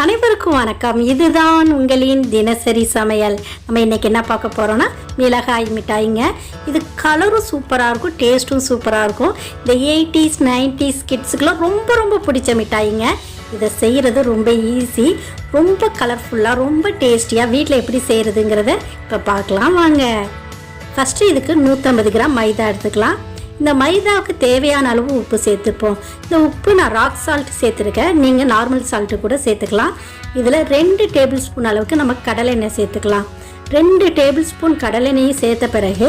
அனைவருக்கும் வணக்கம். இதுதான் உங்களின் தினசரி சமையல். நம்ம இன்றைக்கி என்ன பார்க்க போகிறோன்னா மிளகாய் மிட்டாய்ங்க. இது கலரும் சூப்பராக இருக்கும், டேஸ்ட்டும் சூப்பராக இருக்கும். இந்த 80s 90s கிட்ஸுக்கெலாம் ரொம்ப ரொம்ப பிடிச்ச மிட்டாய்ங்க. இதை செய்கிறது ரொம்ப ஈஸி, ரொம்ப கலர்ஃபுல்லாக, ரொம்ப டேஸ்டியாக வீட்டில் எப்படி செய்கிறதுங்கிறத இப்போ பார்க்கலாம் வாங்க. ஃபஸ்ட்டு இதுக்கு 150 கிராம் மைதா எடுத்துக்கலாம். இந்த மைதாவுக்கு தேவையான அளவு உப்பு சேர்த்துப்போம். இந்த உப்பு நான் ராக் சால்ட் சேர்த்துருக்கேன், நீங்கள் நார்மல் சால்ட்டு கூட சேர்த்துக்கலாம். இதில் 2 டேபிள் ஸ்பூன் அளவுக்கு நம்ம கடலெண்ணெய் சேர்த்துக்கலாம். 2 டேபிள் ஸ்பூன் கடலெண்ணெயும் சேர்த்த பிறகு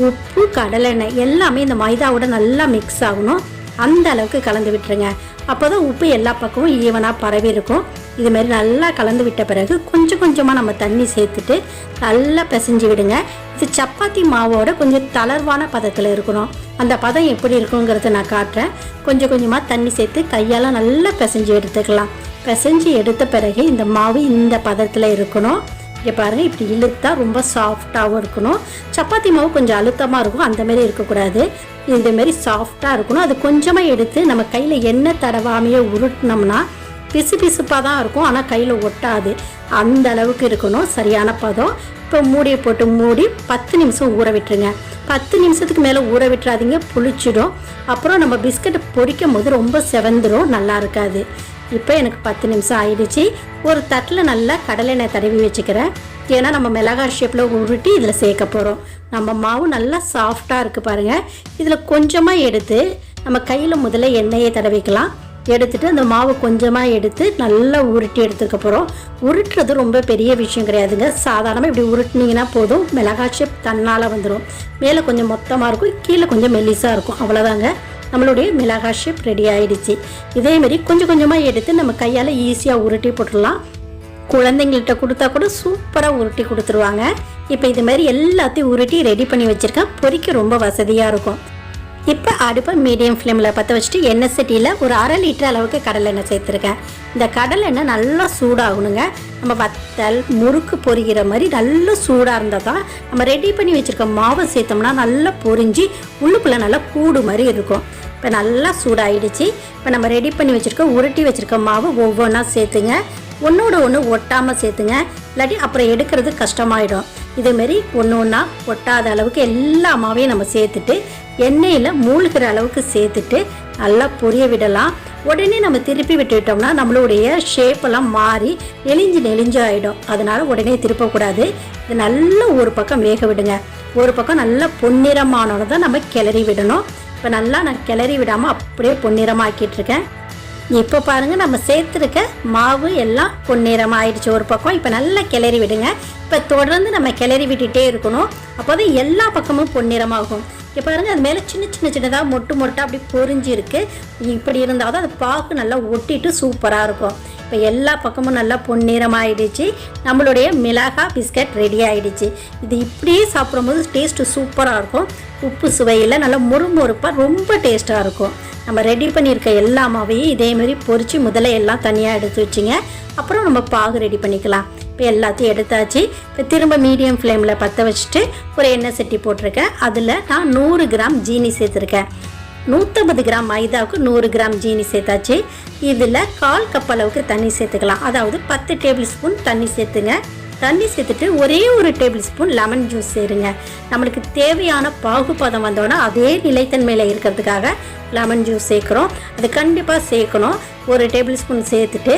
உப்பு கடலெண்ணெய் எல்லாமே இந்த மைதாவோட நல்லா மிக்ஸ் ஆகணும். அந்த அளவுக்கு கலந்து விட்டுருங்க. அப்போ தான் உப்பு எல்லா பக்கமும் ஈவனாக பரவி இருக்கும். இதுமாரி நல்லா கலந்து விட்ட பிறகு கொஞ்சம் கொஞ்சமாக நம்ம தண்ணி சேர்த்துட்டு நல்லா பிசைஞ்சு விடுங்க. இது சப்பாத்தி மாவோட கொஞ்சம் தளர்வான பதத்தில் இருக்கணும். அந்த பதம் எப்படி இருக்குங்கிறத நான் காட்டுறேன். கொஞ்சம் கொஞ்சமாக தண்ணி சேர்த்து கையால் நல்லா பிசைஞ்சு எடுத்துக்கலாம். பிசைஞ்சு எடுத்த பிறகு இந்த மாவு இந்த பதத்தில் இருக்கணும். இங்கே பாருங்கள், இப்படி இழுத்தா ரொம்ப சாஃப்டாகவும் இருக்கணும். சப்பாத்தி மாவு கொஞ்சம் அழுத்தமாக இருக்கும், அந்தமாரி இருக்கக்கூடாது. இந்தமாரி சாஃப்டாக இருக்கணும். அது கொஞ்சமாக எடுத்து நம்ம கையில் எண்ணெய் தடவாமையே உருட்டினோம்னா பிசு பிசுப்பாக தான் இருக்கும், ஆனால் கையில் ஒட்டாது. அந்த அளவுக்கு இருக்கணும் சரியான பதம். இப்போ மூடியை போட்டு மூடி 10 நிமிஷம் ஊற விட்டுருங்க. 10 நிமிஷத்துக்கு மேலே ஊற விட்டுறாதீங்க, புளிச்சிடும். அப்புறம் நம்ம பிஸ்கட்டை பொரிக்கும் போது ரொம்ப செவந்துடும், நல்லா இருக்காது. இப்போ எனக்கு 10 நிமிஷம் ஆயிடுச்சு. ஒரு தட்டில் நல்லா கடலெண்ணெய் தடவி வச்சுக்கிறேன். ஏன்னா நம்ம மிளகாய் ஷேப்பில் உருட்டி இதில் சேர்க்க போகிறோம். நம்ம மாவு நல்லா சாஃப்டாக இருக்குது பாருங்கள். இதில் கொஞ்சமாக எடுத்து நம்ம கையில் முதல்ல எண்ணெயை தடவிக்கலாம். எடுத்துகிட்டு அந்த மாவு கொஞ்சமாக எடுத்து நல்லா உருட்டி எடுத்துக்க போகிறோம். உருட்டுறது ரொம்ப பெரிய விஷயம் கிடையாதுங்க. சாதாரணமாக இப்படி உருட்டினீங்கன்னா போதும், மிளகாய் ஷேப் தன்னால் வந்துடும். மேலே கொஞ்சம் மொத்தமாக இருக்கும், கீழே கொஞ்சம் மெல்லிஸாக இருக்கும். அவ்வளோதாங்க, நம்மளுடைய மிளகாய் ஷேப் ரெடி ஆகிடுச்சு. இதேமாரி கொஞ்சம் கொஞ்சமாக எடுத்து நம்ம கையால் ஈஸியாக உருட்டி போட்டுடலாம். குழந்தைங்கள்கிட்ட கொடுத்தா கூட சூப்பராக உருட்டி கொடுத்துருவாங்க. இப்போ இது மாதிரி எல்லாத்தையும் உருட்டி ரெடி பண்ணி வச்சுருக்கேன். பொரிக்க ரொம்ப வசதியாக இருக்கும். இப்போ அடுப்பை மீடியம் ஃப்ளேமில் பற்ற வச்சுட்டு எண்ணெய் சட்டியில் ஒரு 1/2 லிட்டர் அளவுக்கு கடலெண்ணெய் சேர்த்துருக்கேன். இந்த கடலெண்ணெய் நல்லா சூடாகணுங்க. நம்ம வத்தல் முறுக்கு பொரிக்கிற மாதிரி நல்லா சூடாக இருந்தால் தான் நம்ம ரெடி பண்ணி வச்சுருக்க மாவை சேர்த்தோம்னா நல்லா பொரிஞ்சு உள்ளுக்குள்ளே நல்லா கூடு மாதிரி இருக்கும். இப்போ நல்லா சூடாகிடுச்சு. இப்போ நம்ம ரெடி பண்ணி வச்சுருக்க உருட்டி வச்சுருக்க மாவு ஒவ்வொன்றா சேர்த்துங்க. ஒன்றோட ஒன்று ஒட்டாமல் சேர்த்துங்க, இல்லாட்டி அப்புறம் எடுக்கிறது கஷ்டமாயிடும். இதேமாரி ஒன்று ஒன்றா ஒட்டாத அளவுக்கு எல்லா மாவையும் நம்ம சேர்த்துட்டு எண்ணெயில் மூழ்கிற அளவுக்கு சேர்த்துட்டு நல்லா பொரிய விடலாம். உடனே நம்ம திருப்பி விட்டுவிட்டோம்னா நம்மளுடைய ஷேப்பெல்லாம் மாறி நெளிஞ்சு ஆகிடும். அதனால் உடனே திருப்பக்கூடாது. இது நல்லா ஒரு பக்கம் வேக விடுங்க. ஒரு பக்கம் நல்லா பொன்னிறமானோன்னு தான் நம்ம கிளறி விடணும். இப்போ நல்லா நான் கிளறி விடாமல் அப்படியே பொன்னிறமாக்கிட்டுருக்கேன். இப்போ பாருங்கள், நம்ம சேர்த்துருக்க மாவு எல்லாம் பொன்னிறமாக ஆயிடுச்சு ஒரு பக்கம். இப்போ நல்லா கிளறி விடுங்க. இப்போ தொடர்ந்து நம்ம கிளறி விட்டுட்டே இருக்கணும். அப்போ தான் எல்லா பக்கமும் பொன்னிறமாகும். இப்போ பாருங்கள், அது மேலே சின்னதாக மொட்டாக அப்படி பொரிஞ்சு இருக்குது. இப்படி இருந்தால் தான் அது பாக்கு நல்லா ஒட்டிட்டு சூப்பராக இருக்கும். இப்போ எல்லா பக்கமும் நல்லா பொன்னிறமாகிடுச்சு. நம்மளுடைய மிளகாய் பிஸ்கட் ரெடி ஆகிடுச்சு. இது இப்படியே சாப்பிடும்போது டேஸ்ட்டு சூப்பராக இருக்கும். உப்பு சுவையில் நல்லா முறுமுறுப்பாக ரொம்ப டேஸ்ட்டாக இருக்கும். நம்ம ரெடி பண்ணியிருக்க எல்லா மாவையும் இதேமாரி பொரித்து முதல்ல எல்லாம் தனியாக எடுத்து வச்சுங்க. அப்புறம் நம்ம பாகு ரெடி பண்ணிக்கலாம். இப்போ எல்லாத்தையும் எடுத்தாச்சு. இப்போ திரும்ப மீடியம் ஃப்ளேமில் பற்ற வச்சுட்டு ஒரு எண்ணெய் சட்டி போட்டிருக்கேன். அதில் நான் 100 கிராம் ஜீனி சேர்த்துருக்கேன். 150 கிராம் மைதாவுக்கு 100 கிராம் ஜீனி சேர்த்தாச்சு. இதில் 1/4 கப் அளவுக்கு தண்ணி சேர்த்துக்கலாம். அதாவது 10 டேபிள் ஸ்பூன் தண்ணி சேர்த்துங்க. தண்ணி சேர்த்துட்டு ஒரே ஒரு டேபிள் ஸ்பூன் லெமன் ஜூஸ் சேருங்க. நம்மளுக்கு தேவையான பாகுபதம் வந்தோன்னா அதே நிலைத்தன்மையில் இருக்கிறதுக்காக லெமன் ஜூஸ் சேர்க்குறோம். அது கண்டிப்பாக சேர்க்கணும். ஒரு டேபிள் ஸ்பூன் சேர்த்துட்டு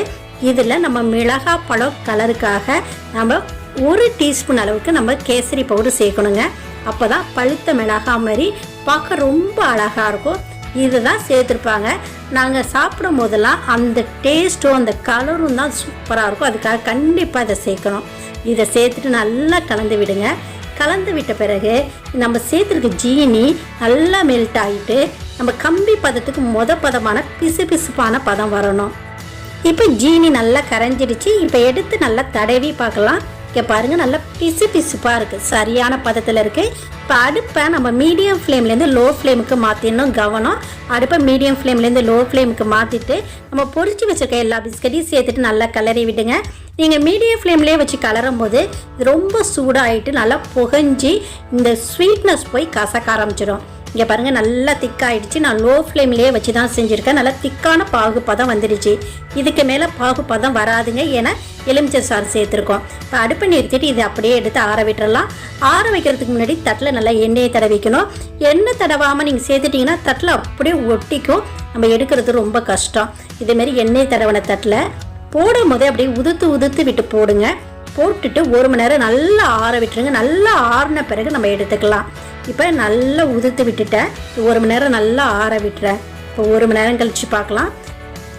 இதில் நம்ம மிளகாய் பழம் கலருக்காக நம்ம 1 டீஸ்பூன் அளவுக்கு நம்ம கேசரி பவுடர் சேர்க்கணுங்க. அப்போ தான் பழுத்த மிளகாய் மாதிரி பார்க்க ரொம்ப அழகாக இருக்கும். இதுதான் சேர்த்துருப்பாங்க. நாங்கள் சாப்பிடும் போதெல்லாம் அந்த டேஸ்ட்டும் அந்த கலரும் தான் சூப்பராக இருக்கும். அதுக்காக கண்டிப்பாக இதை சேர்க்கணும். இதை சேர்த்துட்டு நல்லா கலந்து விடுங்க. கலந்து விட்ட பிறகு நம்ம சேர்த்துருக்க ஜீனி நல்லா மெல்ட் ஆகிட்டு நம்ம கம்பி பதத்துக்கு பதமான பிசுபிசுப்பான பதம் வரணும். இப்போ ஜீனி நல்லா கரைஞ்சிடுச்சு. இப்போ எடுத்து நல்லா தடவி பார்க்கலாம். இங்கே பாருங்கள், நல்லா பிசுப்பாக இருக்குது, சரியான பதத்தில் இருக்குது. இப்போ அடுப்பை நம்ம மீடியம் ஃப்ளேம்லேருந்து லோ ஃப்ளேமுக்கு மாற்றிடணும். கவனம், அடுப்பை மீடியம் ஃப்ளேம்லேருந்து லோ ஃப்ளேமுக்கு மாற்றிட்டு நம்ம பொரிச்சு வச்சுருக்க எல்லா பிஸ்கட்டையும் சேர்த்துட்டு நல்லா கிளறி விடுங்க. நீங்கள் மீடியம் ஃப்ளேம்லேயே வச்சு கலரும் போது ரொம்ப சூடாகிட்டு நல்லா புகஞ்சி இந்த ஸ்வீட்னஸ் போய் கசக்க ஆரம்பிச்சிடும். இங்கே பாருங்கள் நல்லா திக்காயிடுச்சு. நான் லோ ஃப்ளேம்லேயே வச்சு தான் செஞ்சுருக்கேன். நல்லா திக்கான பாகுப்பதம் வந்துடுச்சு. இதுக்கு மேலே பாகுப்பதம் வராதுங்க, ஏன்னா எலுமிச்சை சாறு சேர்த்துருக்கோம். இப்போ அடுப்பை நிறுத்திட்டு இதை அப்படியே எடுத்து ஆற விட்டுறலாம். ஆற வைக்கிறதுக்கு முன்னாடி தட்டில் நல்லா எண்ணெயை தடவிக்கணும். எண்ணெய் தடவாமல் நீங்கள் சேர்த்துட்டிங்கன்னா தட்டில் அப்படியே ஒட்டிக்கும். நம்ம எடுக்கிறது ரொம்ப கஷ்டம். இதேமாரி எண்ணெய் தடவின தட்டில் போடும் போதே அப்படியே உதுத்து விட்டு போடுங்க. போட்டுட்டு 1 மணி நேரம் நல்லா ஆற விட்டுருங்க. நல்லா ஆறின பிறகு நம்ம எடுத்துக்கலாம். இப்போ நல்லா உதுத்து விட்டுட்டேன். 1 மணி நேரம் நல்லா ஆற விட்டுறேன். இப்போ 1 மணி நேரம் கழித்து பார்க்கலாம்.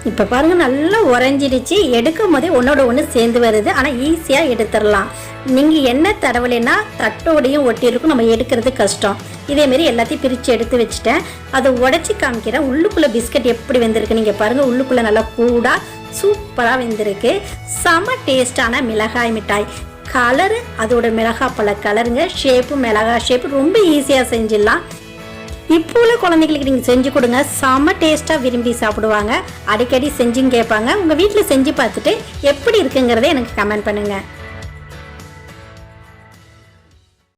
இப்போ பாருங்கள் நல்லா உறைஞ்சிடுச்சு. எடுக்கும் போதே ஒன்றோட ஒன்று சேர்ந்து வருது. ஆனால் ஈஸியாக எடுத்துடலாம். நீங்கள் எண்ணெய் தடவலைன்னா தட்டோடையும் ஒட்டியிருக்கும், நம்ம எடுக்கிறது கஷ்டம். இதேமாரி எல்லாத்தையும் பிரித்து எடுத்து வச்சுட்டேன். அதை உடச்சி காமிக்கிறேன். உள்ளுக்குள்ளே பிஸ்கட் எப்படி வெந்திருக்கு நீங்கள் பாருங்கள். உள்ளுக்குள்ளே நல்லா கூடாக சூப்பராக வெந்திருக்கு. செம டேஸ்டான மிளகாய் மிட்டாய். கலரு அதோட மிளகாய் பழ கலருங்க. ஷேப்பு மிளகாய் ஷேப்பு ரொம்ப ஈஸியாக செஞ்சிடலாம். இப்போ உள்ள குழந்தைங்களுக்கு நீங்கள் செஞ்சு கொடுங்க, செம டேஸ்ட்டாக விரும்பி சாப்பிடுவாங்க. அடிக்கடி செஞ்சுன்னு கேட்பாங்க. உங்கள் வீட்டில் செஞ்சு பார்த்துட்டு எப்படி இருக்குங்கிறத எனக்கு கமெண்ட் பண்ணுங்கள்.